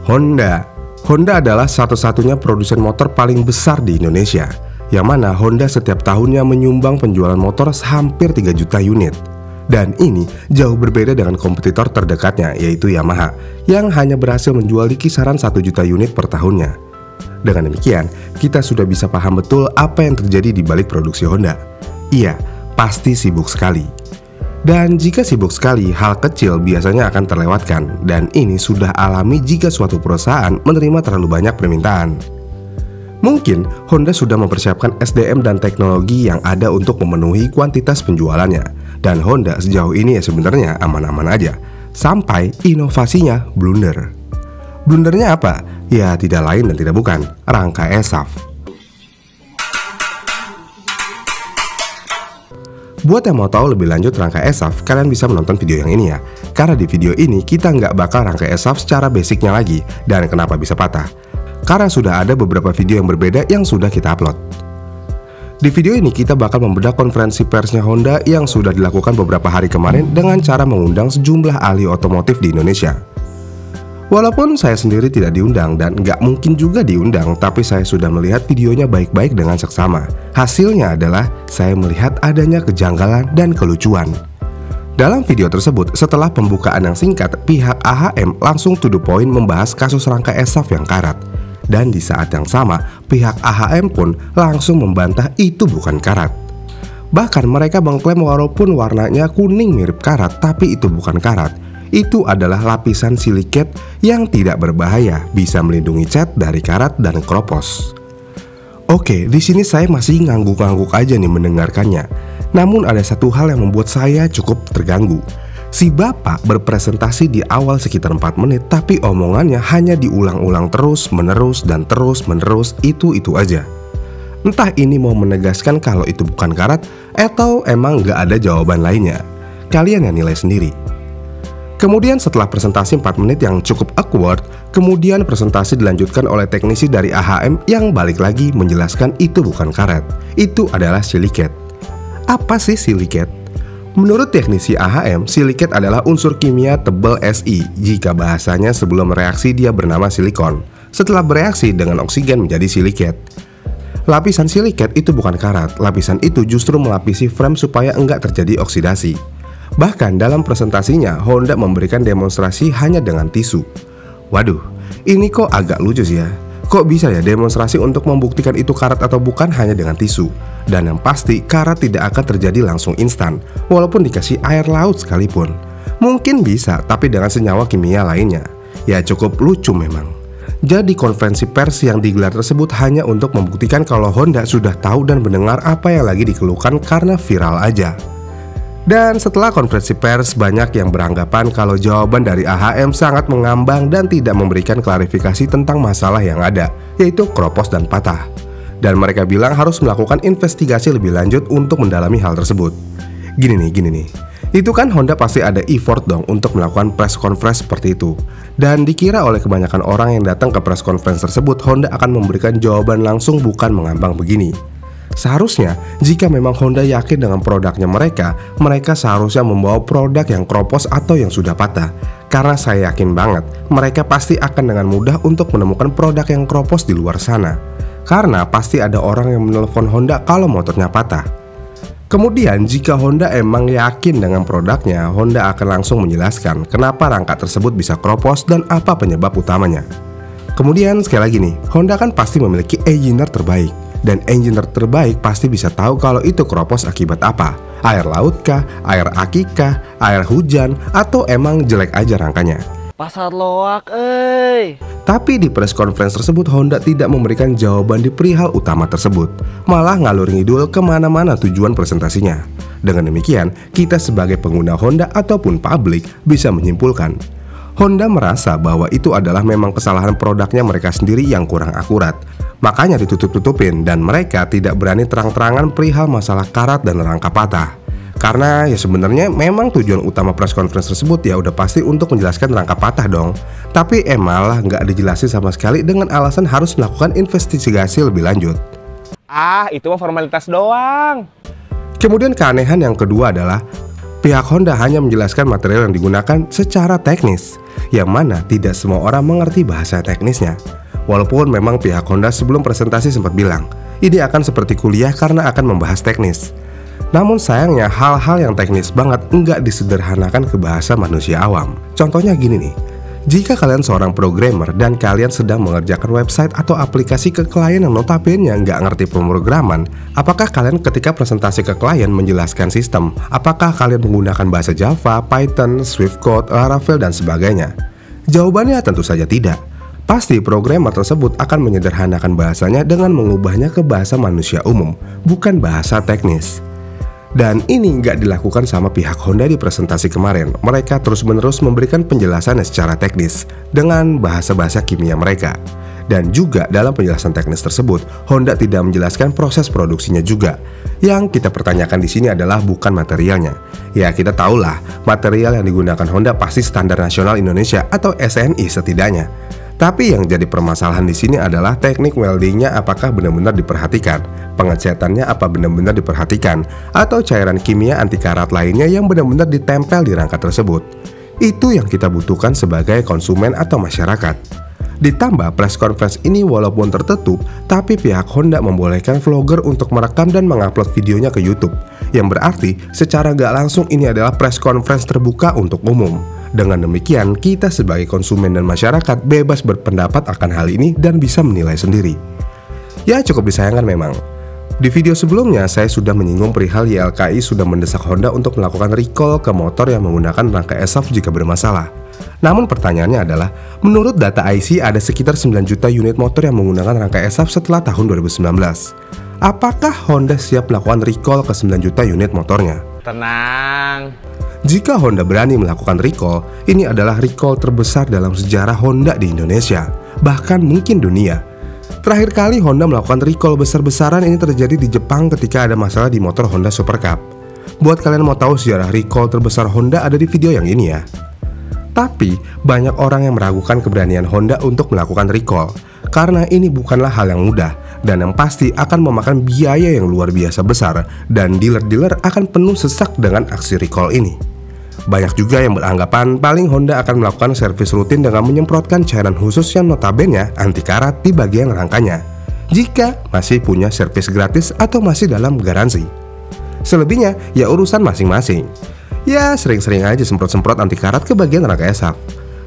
Honda. Honda adalah satu-satunya produsen motor paling besar di Indonesia, yang mana Honda setiap tahunnya menyumbang penjualan motor hampir 3 juta unit. Dan ini jauh berbeda dengan kompetitor terdekatnya, yaitu Yamaha, yang hanya berhasil menjual di kisaran 1 juta unit per tahunnya. Dengan demikian, kita sudah bisa paham betul apa yang terjadi di balik produksi Honda. Iya, pasti sibuk sekali. Dan jika sibuk sekali, hal kecil biasanya akan terlewatkan, dan ini sudah alami jika suatu perusahaan menerima terlalu banyak permintaan. Mungkin Honda sudah mempersiapkan SDM dan teknologi yang ada untuk memenuhi kuantitas penjualannya, dan Honda sejauh ini ya sebenarnya aman-aman aja, sampai inovasinya blunder. Blundernya apa? Ya tidak lain dan tidak bukan, rangka ESAF. Buat yang mau tahu lebih lanjut rangka ESAF, kalian bisa menonton video yang ini ya. Karena di video ini kita nggak bakal rangka ESAF secara basicnya lagi. Dan kenapa bisa patah? Karena sudah ada beberapa video yang berbeda yang sudah kita upload. Di video ini kita bakal membedah konferensi persnya Honda yang sudah dilakukan beberapa hari kemarin dengan cara mengundang sejumlah ahli otomotif di Indonesia. Walaupun saya sendiri tidak diundang dan nggak mungkin juga diundang, tapi saya sudah melihat videonya baik-baik dengan seksama. Hasilnya adalah saya melihat adanya kejanggalan dan kelucuan. Dalam video tersebut, setelah pembukaan yang singkat, pihak AHM langsung to the point membahas kasus rangka ESAF yang karat. Dan di saat yang sama, pihak AHM pun langsung membantah itu bukan karat. Bahkan mereka mengklaim walaupun warnanya kuning mirip karat, tapi itu bukan karat. Itu adalah lapisan siliket yang tidak berbahaya, bisa melindungi cat dari karat dan kropos. Oke, di sini saya masih ngangguk-ngangguk aja nih mendengarkannya. Namun ada satu hal yang membuat saya cukup terganggu. Si bapak berpresentasi di awal sekitar 4 menit, tapi omongannya hanya diulang-ulang terus-menerus dan terus-menerus itu aja. Entah ini mau menegaskan kalau itu bukan karat atau emang nggak ada jawaban lainnya. Kalian yang nilai sendiri. Kemudian setelah presentasi 4 menit yang cukup awkward, kemudian presentasi dilanjutkan oleh teknisi dari AHM yang balik lagi menjelaskan itu bukan karet, itu adalah siliket. Apa sih siliket? Menurut teknisi AHM, siliket adalah unsur kimia tebal Si. Jika bahasanya sebelum reaksi dia bernama silikon. Setelah bereaksi dengan oksigen menjadi siliket. Lapisan siliket itu bukan karat, lapisan itu justru melapisi frame supaya enggak terjadi oksidasi. Bahkan dalam presentasinya, Honda memberikan demonstrasi hanya dengan tisu. Waduh, ini kok agak lucu sih ya. Kok bisa ya demonstrasi untuk membuktikan itu karat atau bukan hanya dengan tisu? Dan yang pasti, karat tidak akan terjadi langsung instan, walaupun dikasih air laut sekalipun. Mungkin bisa, tapi dengan senyawa kimia lainnya. Ya cukup lucu memang. Jadi konferensi pers yang digelar tersebut hanya untuk membuktikan kalau Honda sudah tahu dan mendengar apa yang lagi dikeluhkan karena viral aja. Dan setelah konferensi pers, banyak yang beranggapan kalau jawaban dari AHM sangat mengambang dan tidak memberikan klarifikasi tentang masalah yang ada, yaitu kropos dan patah. Dan mereka bilang harus melakukan investigasi lebih lanjut untuk mendalami hal tersebut. Gini nih. Itu kan Honda pasti ada effort dong untuk melakukan press conference seperti itu. Dan dikira oleh kebanyakan orang yang datang ke press conference tersebut, Honda akan memberikan jawaban langsung bukan mengambang begini. Seharusnya, jika memang Honda yakin dengan produknya mereka seharusnya membawa produk yang kropos atau yang sudah patah. Karena saya yakin banget, mereka pasti akan dengan mudah untuk menemukan produk yang kropos di luar sana. Karena pasti ada orang yang menelpon Honda kalau motornya patah. Kemudian, jika Honda emang yakin dengan produknya, Honda akan langsung menjelaskan kenapa rangka tersebut bisa kropos dan apa penyebab utamanya. Kemudian, sekali lagi nih, Honda kan pasti memiliki engineer terbaik. Dan engineer terbaik pasti bisa tahu kalau itu kropos akibat apa. Air laut kah, air aki kah, air hujan, atau emang jelek aja rangkanya. Pasar loak, Tapi di press conference tersebut Honda tidak memberikan jawaban di perihal utama tersebut. Malah ngalur ngidul kemana-mana tujuan presentasinya. Dengan demikian, kita sebagai pengguna Honda ataupun publik bisa menyimpulkan Honda merasa bahwa itu adalah memang kesalahan produknya mereka sendiri yang kurang akurat. Makanya ditutup-tutupin dan mereka tidak berani terang-terangan perihal masalah karat dan rangka patah. Karena ya sebenarnya memang tujuan utama press conference tersebut ya udah pasti untuk menjelaskan rangka patah dong. Tapi malah nggak dijelasin sama sekali dengan alasan harus melakukan investigasi lebih lanjut. Itu mah formalitas doang. Kemudian keanehan yang kedua adalah Pihak Honda hanya menjelaskan material yang digunakan secara teknis, yang mana tidak semua orang mengerti bahasa teknisnya. Walaupun memang pihak Honda sebelum presentasi sempat bilang, ini akan seperti kuliah karena akan membahas teknis. Namun sayangnya hal-hal yang teknis banget nggak disederhanakan ke bahasa manusia awam. Contohnya gini nih, jika kalian seorang programmer dan kalian sedang mengerjakan website atau aplikasi ke klien yang notabene nggak ngerti pemrograman, apakah kalian ketika presentasi ke klien menjelaskan sistem, apakah kalian menggunakan bahasa Java, Python, Swift Code, Laravel, dan sebagainya? Jawabannya tentu saja tidak. Pasti programmer tersebut akan menyederhanakan bahasanya dengan mengubahnya ke bahasa manusia umum, bukan bahasa teknis. Dan ini nggak dilakukan sama pihak Honda di presentasi kemarin. Mereka terus-menerus memberikan penjelasan secara teknis dengan bahasa-bahasa kimia mereka. Dan juga dalam penjelasan teknis tersebut, Honda tidak menjelaskan proses produksinya juga. Yang kita pertanyakan di sini adalah bukan materialnya. Ya kita tahulah, material yang digunakan Honda pasti standar nasional Indonesia atau SNI setidaknya. Tapi yang jadi permasalahan di sini adalah teknik weldingnya apakah benar-benar diperhatikan, pengecatannya apa benar-benar diperhatikan, atau cairan kimia anti karat lainnya yang benar-benar ditempel di rangka tersebut. Itu yang kita butuhkan sebagai konsumen atau masyarakat. Ditambah press conference ini walaupun tertutup, tapi pihak Honda membolehkan vlogger untuk merekam dan mengupload videonya ke YouTube. Yang berarti secara gak langsung ini adalah press conference terbuka untuk umum. Dengan demikian, kita sebagai konsumen dan masyarakat bebas berpendapat akan hal ini dan bisa menilai sendiri. Ya cukup disayangkan memang. Di video sebelumnya, saya sudah menyinggung perihal YLKI sudah mendesak Honda untuk melakukan recall ke motor yang menggunakan rangka ESAV jika bermasalah. Namun pertanyaannya adalah, menurut data IC ada sekitar 9 juta unit motor yang menggunakan rangka ESAV setelah tahun 2019. Apakah Honda siap melakukan recall ke 9 juta unit motornya? Tenang. Jika Honda berani melakukan recall, ini adalah recall terbesar dalam sejarah Honda di Indonesia, bahkan mungkin dunia. Terakhir kali Honda melakukan recall besar-besaran ini terjadi di Jepang ketika ada masalah di motor Honda Super Cup. Buat kalian mau tahu sejarah recall terbesar Honda ada di video yang ini ya. Tapi, banyak orang yang meragukan keberanian Honda untuk melakukan recall, karena ini bukanlah hal yang mudah, dan yang pasti akan memakan biaya yang luar biasa besar, dan dealer-dealer akan penuh sesak dengan aksi recall ini. Banyak juga yang beranggapan paling Honda akan melakukan servis rutin dengan menyemprotkan cairan khusus yang notabene anti karat di bagian rangkanya, jika masih punya servis gratis atau masih dalam garansi. Selebihnya, ya urusan masing-masing. Ya sering-sering aja semprot-semprot anti karat ke bagian rangka ESAV.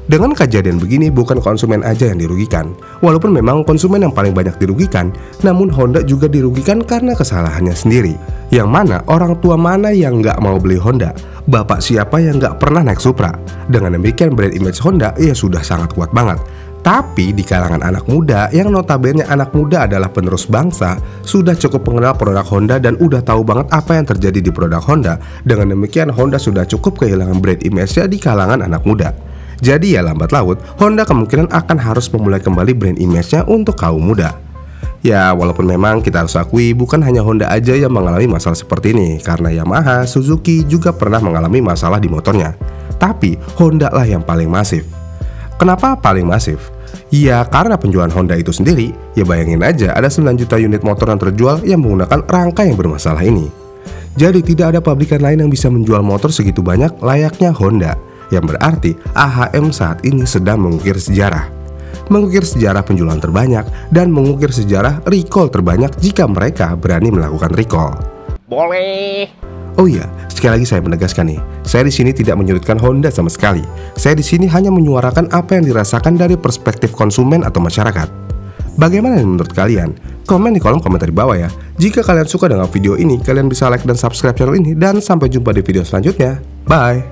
Dengan kejadian begini bukan konsumen aja yang dirugikan. Walaupun memang konsumen yang paling banyak dirugikan, namun Honda juga dirugikan karena kesalahannya sendiri. Yang mana orang tua mana yang nggak mau beli Honda? Bapak siapa yang nggak pernah naik Supra? Dengan demikian brand image Honda ya sudah sangat kuat banget. Tapi di kalangan anak muda, yang notabene anak muda adalah penerus bangsa, sudah cukup mengenal produk Honda dan udah tahu banget apa yang terjadi di produk Honda. Dengan demikian Honda sudah cukup kehilangan brand image-nya di kalangan anak muda. Jadi ya lambat laut, Honda kemungkinan akan harus memulai kembali brand image-nya untuk kaum muda. Ya walaupun memang kita harus akui bukan hanya Honda aja yang mengalami masalah seperti ini, karena Yamaha, Suzuki juga pernah mengalami masalah di motornya. Tapi Honda lah yang paling masif. Kenapa paling masif? Ya karena penjualan Honda itu sendiri. Ya bayangin aja ada 9 juta unit motor yang terjual yang menggunakan rangka yang bermasalah ini. Jadi tidak ada pabrikan lain yang bisa menjual motor segitu banyak layaknya Honda. Yang berarti AHM saat ini sedang mengukir sejarah. Mengukir sejarah penjualan terbanyak dan mengukir sejarah recall terbanyak jika mereka berani melakukan recall. Boleh. Oh iya, sekali lagi saya menegaskan nih, saya di sini tidak menyudutkan Honda sama sekali. Saya di sini hanya menyuarakan apa yang dirasakan dari perspektif konsumen atau masyarakat. Bagaimana menurut kalian? Komen di kolom komentar di bawah ya. Jika kalian suka dengan video ini, kalian bisa like dan subscribe channel ini dan sampai jumpa di video selanjutnya. Bye.